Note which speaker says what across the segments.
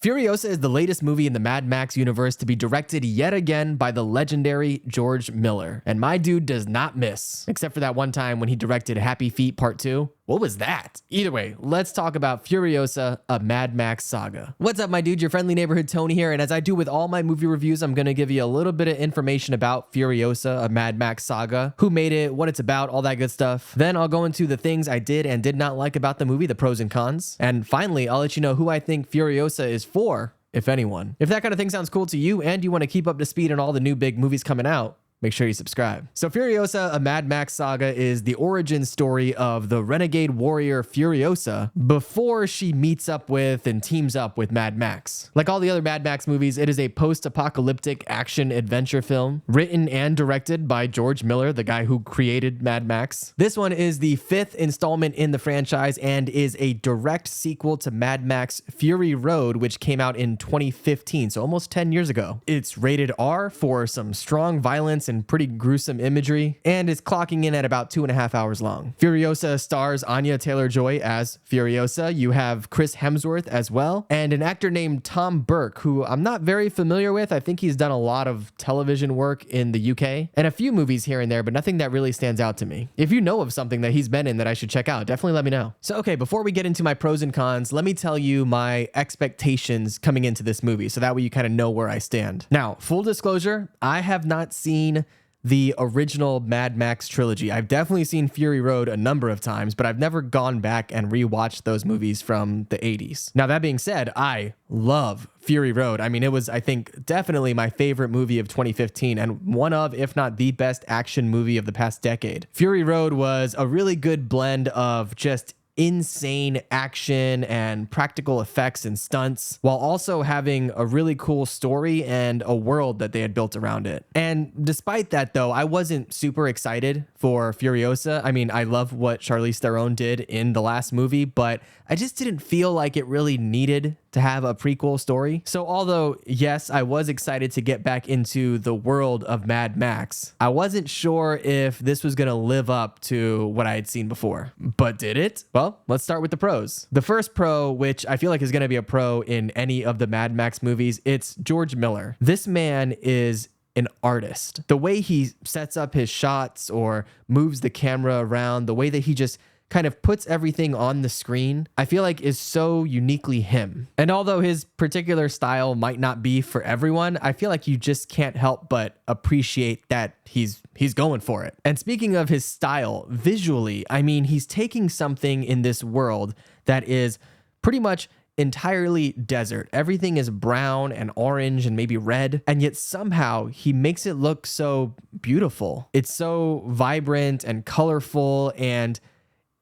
Speaker 1: Furiosa is the latest movie in the Mad Max universe to be directed yet again by the legendary George Miller. And my dude does not miss, except for that one time when he directed Happy Feet Part 2. What was that? Either way, let's talk about Furiosa, a Mad Max Saga. What's up, my dude? Your friendly neighborhood Tony here, and as I do with all my movie reviews, I'm gonna give you a little bit of information about Furiosa, a Mad Max Saga, who made it, what it's about, all that good stuff. Then I'll go into the things I did and did not like about the movie, the pros and cons. And finally, I'll let you know who I think Furiosa is for, if anyone. If that kind of thing sounds cool to you and you want to keep up to speed on all the new big movies coming out, make sure you subscribe. So Furiosa, a Mad Max Saga is the origin story of the renegade warrior Furiosa before she meets up with and teams up with Mad Max. Like all the other Mad Max movies, it is a post-apocalyptic action adventure film written and directed by George Miller, the guy who created Mad Max. This one is the 5th installment in the franchise and is a direct sequel to Mad Max Fury Road, which came out in 2015, so almost 10 years ago. It's rated R for some strong violence and pretty gruesome imagery, and is clocking in at about 2.5 hours long. Furiosa stars Anya Taylor-Joy as Furiosa. You have Chris Hemsworth as well, and an actor named Tom Burke, who I'm not very familiar with. I think he's done a lot of television work in the UK, and a few movies here and there, but nothing that really stands out to me. If you know of something that he's been in that I should check out, definitely let me know. So okay, before we get into my pros and cons, let me tell you my expectations coming into this movie, so that way you kind of know where I stand. Now, full disclosure, I have not seen the original Mad Max trilogy. I've definitely seen Fury Road a number of times, but I've never gone back and rewatched those movies from the 80s. Now, that being said, I love Fury Road. I mean, it was, I think, definitely my favorite movie of 2015 and one of, if not the best action movie of the past decade. Fury Road was a really good blend of just insane action and practical effects and stunts, while also having a really cool story and a world that they had built around it. And despite that, though, I wasn't super excited for Furiosa. I mean, I love what Charlize Theron did in the last movie, but I just didn't feel like it really needed to have a prequel story. So although, yes, I was excited to get back into the world of Mad Max, I wasn't sure if this was gonna live up to what I had seen before. But did it? Well, let's start with the pros. The first pro, which I feel like is gonna be a pro in any of the Mad Max movies, it's George Miller. This man is an artist. The way he sets up his shots or moves the camera around, the way that he just kind of puts everything on the screen, I feel like is so uniquely him. And although his particular style might not be for everyone, I feel like you just can't help but appreciate that he's going for it. And speaking of his style, visually, I mean, he's taking something in this world that is pretty much entirely desert. Everything is brown and orange and maybe red, and yet somehow he makes it look so beautiful. It's so vibrant and colorful and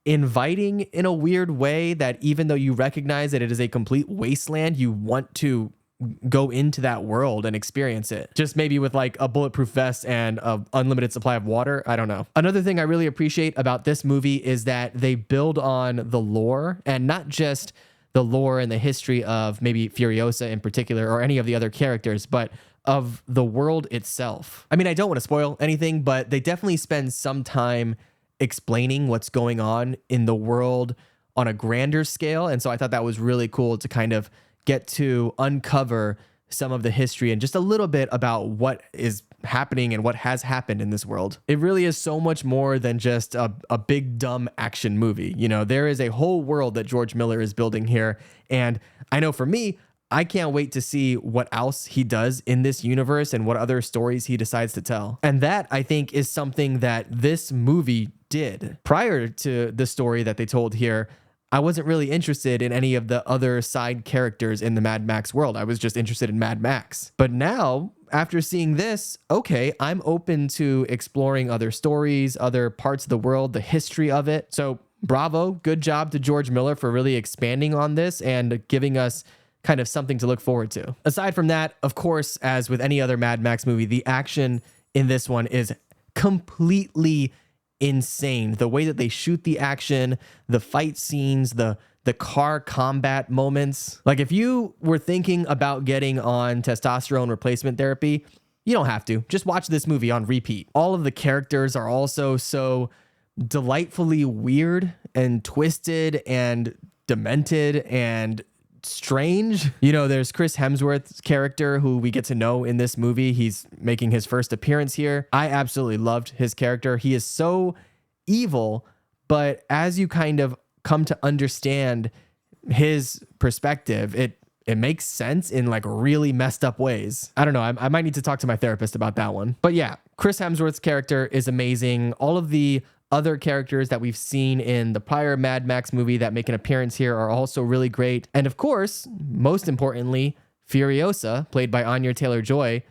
Speaker 1: inviting in a weird way that even though you recognize that it is a complete wasteland, you want to go into that world and experience it. Just maybe with like a bulletproof vest and an unlimited supply of water. I don't know. Another thing I really appreciate about this movie is that they build on the lore, and not just the lore and the history of maybe Furiosa in particular or any of the other characters, but of the world itself. I mean, I don't want to spoil anything, but they definitely spend some time explaining what's going on in the world on a grander scale. And so I thought that was really cool to kind of get to uncover some of the history and just a little bit about what is happening and what has happened in this world. It really is so much more than just a big dumb action movie. You know, there is a whole world that George Miller is building here. And I know for me, I can't wait to see what else he does in this universe and what other stories he decides to tell. And that, I think, is something that this movie did. Prior to the story that they told here, I wasn't really interested in any of the other side characters in the Mad Max world. I was just interested in Mad Max. But now, after seeing this, okay, I'm open to exploring other stories, other parts of the world, the history of it. So bravo, good job to George Miller for really expanding on this and giving us kind of something to look forward to. Aside from that, of course, as with any other Mad Max movie, the action in this one is completely insane. The way that they shoot the action, the fight scenes, the car combat moments. Like if you were thinking about getting on testosterone replacement therapy, you don't have to. Just watch this movie on repeat. All of the characters are also so delightfully weird and twisted and demented and strange. You know, there's Chris Hemsworth's character who we get to know in this movie. He's making his first appearance here. I absolutely loved his character. He is so evil, but as you kind of come to understand his perspective, it makes sense in like really messed up ways. I don't know. I might need to talk to my therapist about that one. But yeah, Chris Hemsworth's character is amazing. All of the other characters that we've seen in the prior Mad Max movie that make an appearance here are also really great. And of course, most importantly, Furiosa, played by Anya Taylor-Joy,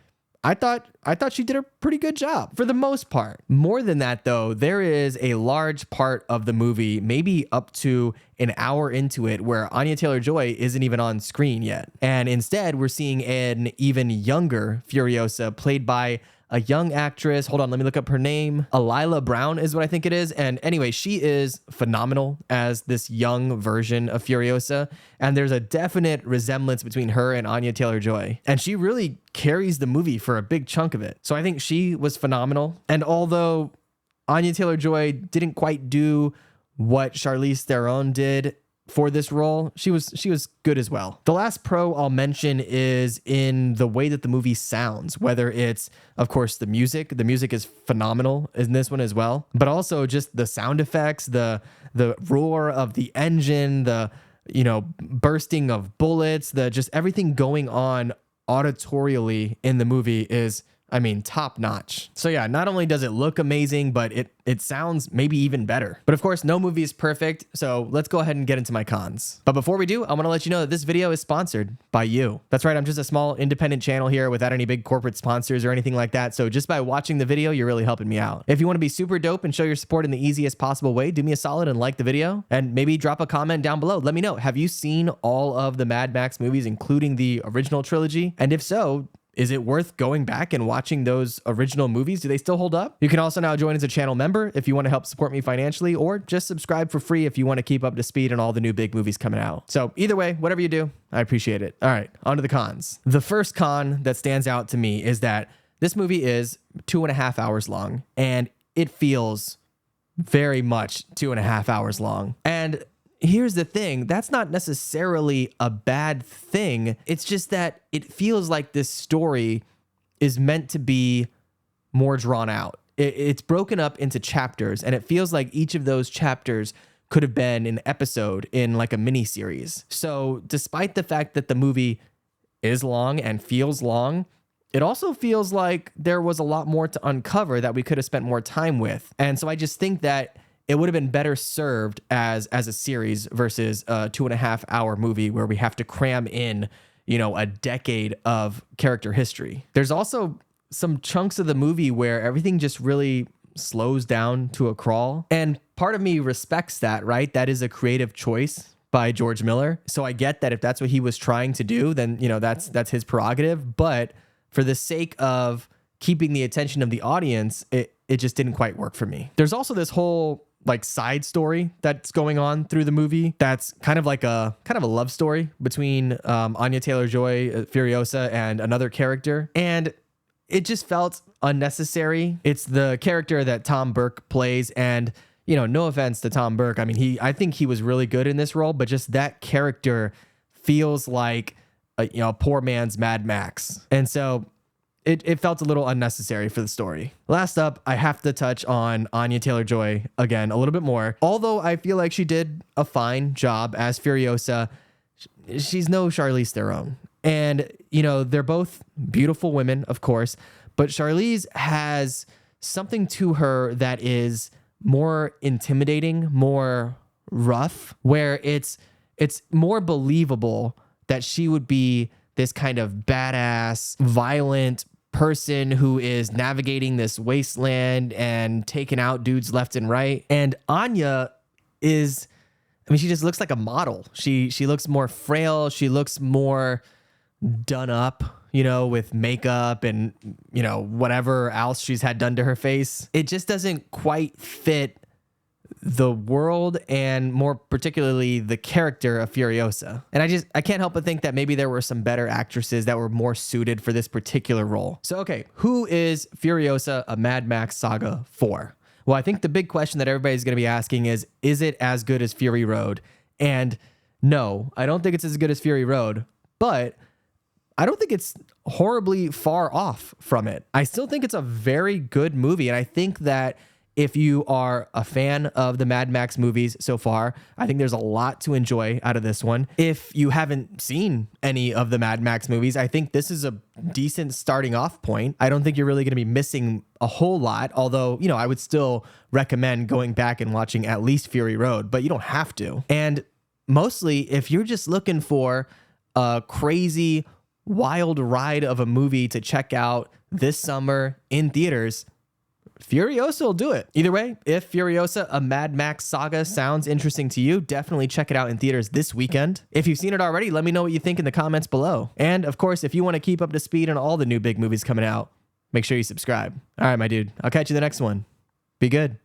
Speaker 1: I thought she did a pretty good job for the most part. More than that, though, there is a large part of the movie, maybe up to an hour into it, where Anya Taylor-Joy isn't even on screen yet. And instead, we're seeing an even younger Furiosa played by a young actress. Hold on, let me look up her name. Alyla Browne is what I think it is. And anyway, she is phenomenal as this young version of Furiosa. And there's a definite resemblance between her and Anya Taylor-Joy. And she really carries the movie for a big chunk of it. So I think she was phenomenal. And although Anya Taylor-Joy didn't quite do what Charlize Theron did for this role, she was good as well. The last pro I'll mention is in the way that the movie sounds, whether it's, of course, the music. The music is phenomenal in this one as well, but also just the sound effects, the roar of the engine, the, you know, bursting of bullets, the just everything going on auditorially in the movie is, I mean, top notch. So yeah, not only does it look amazing, but it sounds maybe even better. But of course, no movie is perfect, so let's go ahead and get into my cons. But before we do, I want to let you know that this video is sponsored by you. That's right, I'm just a small independent channel here without any big corporate sponsors or anything like that, so just by watching the video, you're really helping me out. If you want to be super dope and show your support in the easiest possible way, do me a solid and like the video, and maybe drop a comment down below. Let me know, have you seen all of the Mad Max movies, including the original trilogy? And if so, is it worth going back and watching those original movies? Do they still hold up? You can also now join as a channel member if you want to help support me financially, or just subscribe for free if you want to keep up to speed on all the new big movies coming out. So either way, whatever you do, I appreciate it. All right, on to the cons. The first con that stands out to me is that this movie is 2.5 hours long, and it feels very much 2.5 hours long. And here's the thing, that's not necessarily a bad thing. It's just that it feels like this story is meant to be more drawn out. It's broken up into chapters, and it feels like each of those chapters could have been an episode in like a mini series. So despite the fact that the movie is long and feels long, it also feels like there was a lot more to uncover that we could have spent more time with. And so I just think that it would have been better served as a series versus a 2.5 hour movie where we have to cram in, you know, a decade of character history. There's also some chunks of the movie where everything just really slows down to a crawl. And part of me respects that, right? That is a creative choice by George Miller. So I get that if that's what he was trying to do, then, you know, that's his prerogative. But for the sake of keeping the attention of the audience, it just didn't quite work for me. There's also this whole like side story that's going on through the movie that's kind of a love story between Anya Taylor-Joy, Furiosa, and another character, and it just felt unnecessary. It's the character that Tom Burke plays, and you know, no offense to Tom Burke, I mean, I think he was really good in this role, but just that character feels like a poor man's Mad Max, and so it felt a little unnecessary for the story. Last up, I have to touch on Anya Taylor-Joy again a little bit more. Although I feel like she did a fine job as Furiosa, she's no Charlize Theron. And, you know, they're both beautiful women, of course, but Charlize has something to her that is more intimidating, more rough, where it's more believable that she would be this kind of badass, violent person who is navigating this wasteland and taking out dudes left and right. And Anya is, I mean, she just looks like a model. She looks more frail. She looks more done up, you know, with makeup and, you know, whatever else she's had done to her face. It just doesn't quite fit the world, and more particularly the character of Furiosa. And I can't help but think that maybe there were some better actresses that were more suited for this particular role. So, okay, who is Furiosa, a Mad Max Saga for? Well, I think the big question that everybody's going to be asking is it as good as Fury Road? And No, I don't think it's as good as Fury Road, but I don't think it's horribly far off from it. I still think it's a very good movie. And I think that if you are a fan of the Mad Max movies so far, I think there's a lot to enjoy out of this one. If you haven't seen any of the Mad Max movies, I think this is a decent starting off point. I don't think you're really going to be missing a whole lot, although, I would still recommend going back and watching at least Fury Road, but you don't have to. And mostly, if you're just looking for a crazy, wild ride of a movie to check out this summer in theaters, Furiosa will do it. Either way, if Furiosa, a Mad Max Saga sounds interesting to you, definitely check it out in theaters this weekend. If you've seen it already, let me know what you think in the comments below. And of course, if you want to keep up to speed on all the new big movies coming out, make sure you subscribe. All right, my dude, I'll catch you in the next one. Be good.